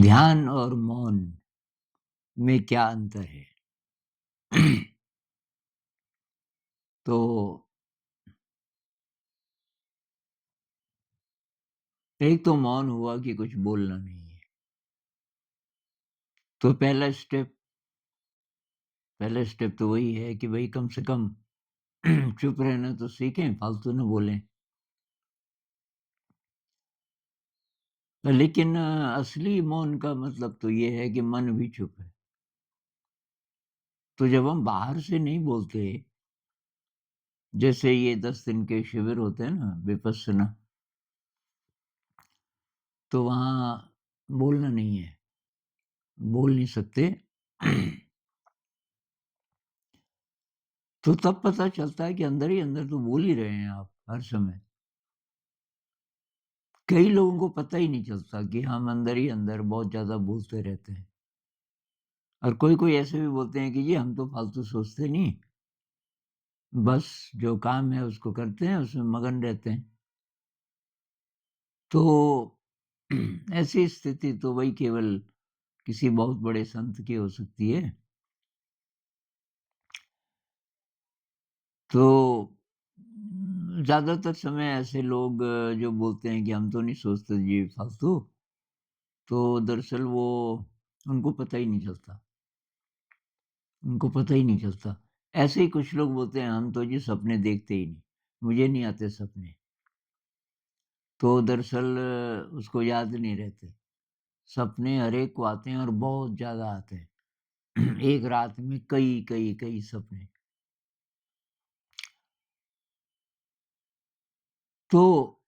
ध्यान और मौन में क्या अंतर है? तो एक तो मौन हुआ कि कुछ बोलना नहीं है। तो पहला स्टेप तो वही है कि भई कम से कम चुप रहना तो सीखें, फालतू ना बोलें। लेकिन असली मौन का मतलब तो ये है कि मन भी चुप है। तो जब हम बाहर से नहीं बोलते, जैसे ये 10 दिन के शिविर होते हैं ना विपस्सना, तो वहाँ बोलना नहीं है, बोल नहीं सकते। तो तब पता चलता है कि अंदर ही अंदर तो बोल ही रहे हैं आप हर समय। कई लोगों को पता ही नहीं चलता कि हम अंदर ही अंदर बहुत ज़्यादा बोलते रहते हैं। और कोई-कोई ऐसे भी बोलते हैं कि जी हम तो फालतू सोचते नहीं, बस जो काम है उसको करते हैं, उसमें मगन रहते हैं। तो ऐसी स्थिति तो वही केवल किसी बहुत बड़े संत की हो सकती है। तो ज़्यादातर समय ऐसे लोग जो बोलते हैं कि हम तो नहीं सोचते जी फालतू, तो दरअसल वो उनको पता ही नहीं चलता। उनको पता ही नहीं चलता। ऐसे ही कुछ लोग बोलते हैं हम तो जी सपने देखते ही नहीं, मुझे नहीं आते सपने। तो दरअसल उसको याद नहीं रहते। सपने हर एक को आते हैं और बहुत ज़्यादा आते हैं। एक रात में कई सपने। तो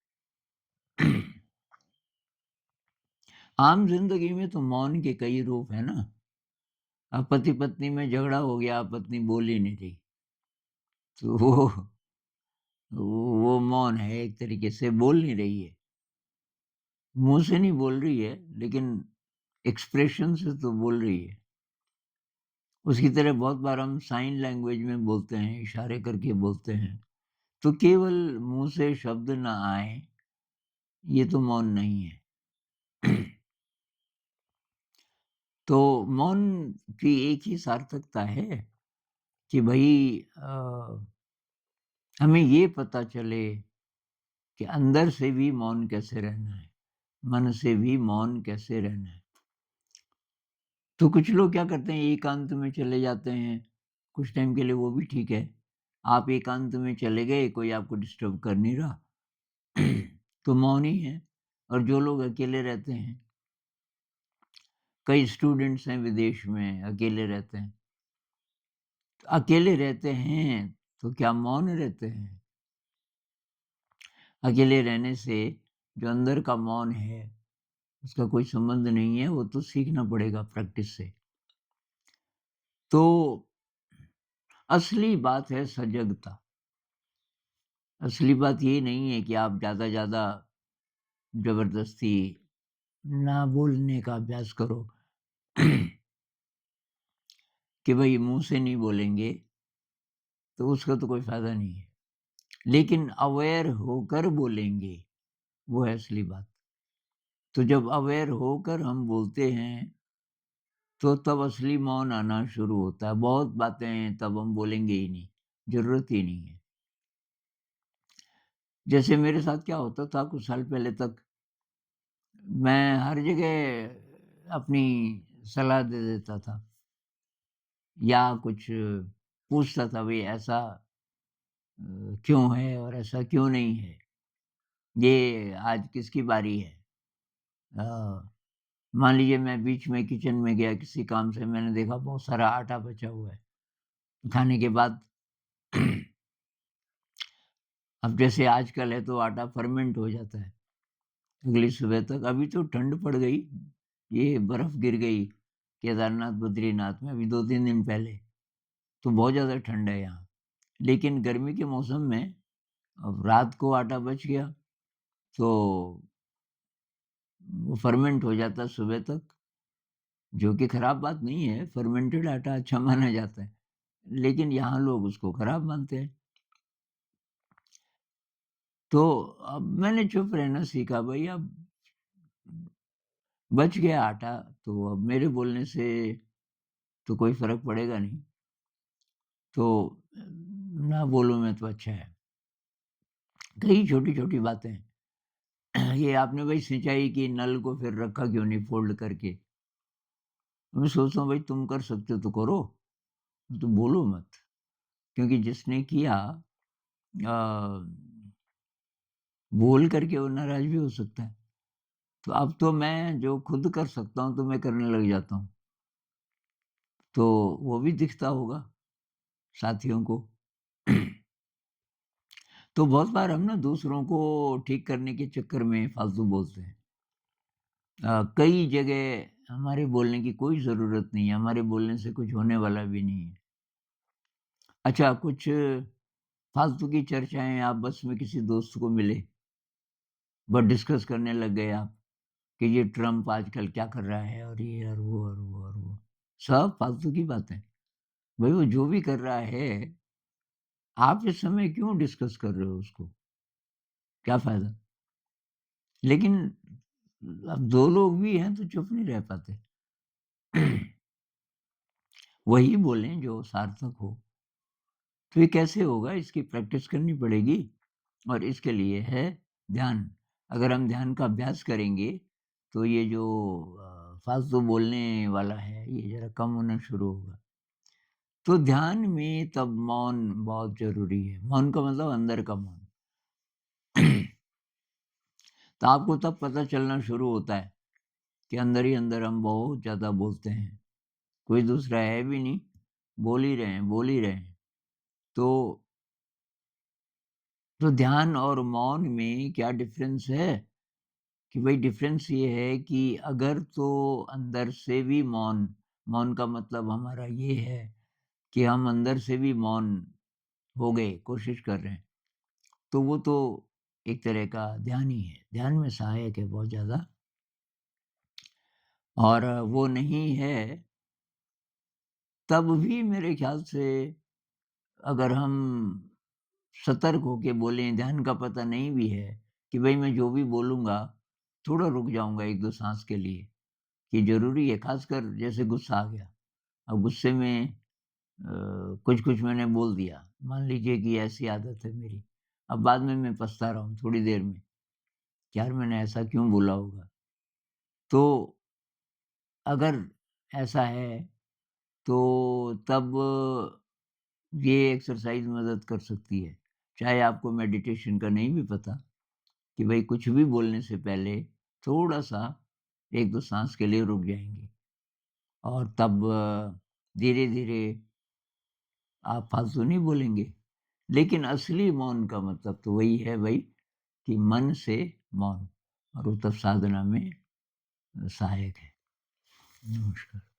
आम ज़िंदगी में तो मौन के कई रूप हैं ना। अब पति-पत्नी में झगड़ा हो गया, पत्नी बोल ही नहीं रही, तो वो मौन है, एक तरीके से बोल नहीं रही है। मुँह से नहीं बोल रही है, लेकिन एक्सप्रेशन से तो बोल रही है। उसी तरह बहुत बार हम साइन लैंग्वेज में बोलते हैं, इशारे करके बोलते हैं। तो केवल मुँह से शब्द ना आएँ, ये तो मौन नहीं है। तो मौन की एक ही सार्थकता है कि भई हमें ये पता चले कि अंदर से भी मौन कैसे रहना है, मन से भी मौन कैसे रहना है। तो कुछ लोग क्या करते हैं एकांत में चले जाते हैं, कुछ टाइम के लिए वो भी ठीक है। आप एकांत में चले गए, कोई आपको डिस्टर्ब कर नहीं रहा, तो मौन ही है। और जो लोग अकेले रहते हैं, कई स्टूडेंट्स हैं विदेश में, अकेले रहते हैं। तो अकेले रहते हैं, तो क्या मौन रहते हैं? अकेले रहने से जो अंदर का मौन है, उसका कोई संबंध नहीं है, वो तो सीखना पड़ेगा प्रैक्टिस से। तो असली बात है सजगता। असली बात ये नहीं है कि आप ज़्यादा ज़बरदस्ती ना बोलने का अभ्यास करो कि भई मुँह से नहीं बोलेंगे, तो उसका तो कोई फ़ायदा नहीं है। लेकिन अवेयर होकर बोलेंगे, वो है असली बात। तो जब अवेयर होकर हम बोलते हैं, तो तब असली मौन आना शुरू होता है। बहुत बातें तब हम बोलेंगे ही नहीं, ज़रूरत ही नहीं है। जैसे मेरे साथ क्या होता था कुछ साल पहले तक, मैं हर जगह अपनी सलाह दे देता था या कुछ पूछता था भई ऐसा क्यों है और ऐसा क्यों नहीं है? ये आज किसकी बारी है? अ, मान लीजिए मैं बीच में किचन में गया किसी काम से, मैंने देखा बहुत सारा आटा बचा हुआ है। खाने के बाद अब जैसे आजकल है तो आटा फर्मेंट हो जाता है अगली सुबह तक। अभी तो ठंड पड़ गई, ये बर्फ गिर गई केदारनाथ, बद्रीनाथ में अभी 2-3 दिन पहले, तो बहुत ज़्यादा ठंड है यहाँ। लेकिन गर्मी के मौसम में अब रात को आटा बच गया, तो वो फर्मेंट हो जाता है सुबह तक, जो कि खराब बात नहीं है, फर्मेंटेड आटा अच्छा माना जाता है। लेकिन यहाँ लोग उसको खराब मानते हैं। तो अब मैंने चुप रहना सीखा भई अब बच गया आटा, तो अब मेरे बोलने से तो कोई फ़र्क पड़ेगा नहीं, तो ना बोलूँ मैं तो अच्छा है। कई छोटी-छोटी बातें ये आपने भाई सिंचाई की नल को फिर रखा क्यों नहीं फ़ोल्ड करके? मैं सोचता हूँ भाई तुम कर सकते हो तो करो, तो बोलो मत। क्योंकि जिसने किया अ, बोल करके वो नाराज़ भी हो सकता है। तो अब तो मैं जो खुद कर सकता हूँ तो मैं करने लग जाता हूँ। तो वो भी दिखता होगा साथियों को। तो बहुत बार हम ना दूसरों को ठीक करने के चक्कर में फालतू बोलते हैं। कई जगह हमारे बोलने की कोई ज़रूरत नहीं है, हमारे बोलने से कुछ होने वाला भी नहीं है। अच्छा कुछ फालतू की चर्चाएँ आप बस में किसी दोस्त को मिले, बस डिस्कस करने लग गए आप कि ये ट्रम्प आजकल क्या कर रहा है और ये और वो और वो और वो। सब फालतू की बातें। भई वो जो भी कर रहा है, आप इस समय क्यों डिस्कस कर रहे हो उसको? क्या फ़ायदा? लेकिन अब 2 लोग भी हैं तो चुप नहीं रह पाते। वही बोलें जो सार्थक हो। तो ये कैसे होगा? इसकी प्रैक्टिस करनी पड़ेगी और इसके लिए है ध्यान। अगर हम ध्यान का अभ्यास करेंगे, तो ये जो फालतू बोलने वाला है, ये ज़रा कम होना शुरू होगा। तो ध्यान में तब मौन बहुत ज़रूरी है। मौन का मतलब अंदर का मौन। तो आपको तब पता चलना शुरू होता है कि अंदर ही अंदर हम बहुत ज़्यादा बोलते हैं। कोई दूसरा है भी नहीं, बोल ही रहे हैं, बोल ही रहे हैं। तो तो ध्यान और मौन में क्या डिफ़रेंस है? कि भई डिफ़रेंस ये है कि अगर तो अंदर से भी मौन मौन का मतलब हमारा ये है कि हम अंदर से भी मौन हो गए, कोशिश कर रहे हैं, तो वो तो एक तरह का ध्यान ही है। ध्यान में सहायक है बहुत ज़्यादा और वो नहीं है, तब भी मेरे ख़्याल से अगर हम सतर्क होके बोलें, ध्यान का पता नहीं भी है कि भई मैं जो भी बोलूँगा, थोड़ा रुक जाऊँगा 1-2 साँस के लिए, कि ज़रूरी है, ख़ासकर जैसे गुस्सा आ गया। अब गुस्से में कुछ-कुछ मैंने बोल दिया, मान लीजिए कि ऐसी आदत है मेरी, अब बाद में मैं पछता रहा हूँ थोड़ी देर में, कि यार मैंने ऐसा क्यों बोला होगा? तो अगर ऐसा है, तो तब ये एक्सरसाइज़ मदद कर सकती है। चाहे आपको मेडिटेशन का नहीं भी पता, कि भई कुछ भी बोलने से पहले थोड़ा-सा 1-2 साँस के लिए रुक जाएँगे और तब धीरे-धीरे आप फालतू नहीं बोलेंगे। लेकिन असली मौन का मतलब तो वही है भई कि मन से मौन और वो तब साधना में सहायक है। नमस्कार।